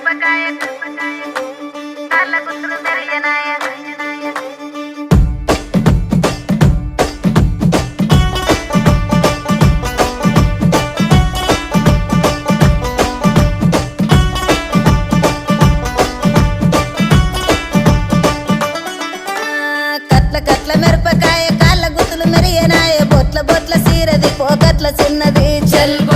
మిరపకాయ కాళ్ళ గుర్తులు మెరియనాయ కట్ల మిరపకాయ కాళ్ళ గుర్తులు మెరియనాయ బొట్ల బొట్ల సీరది పోకట్ల చిన్నది చెల్బో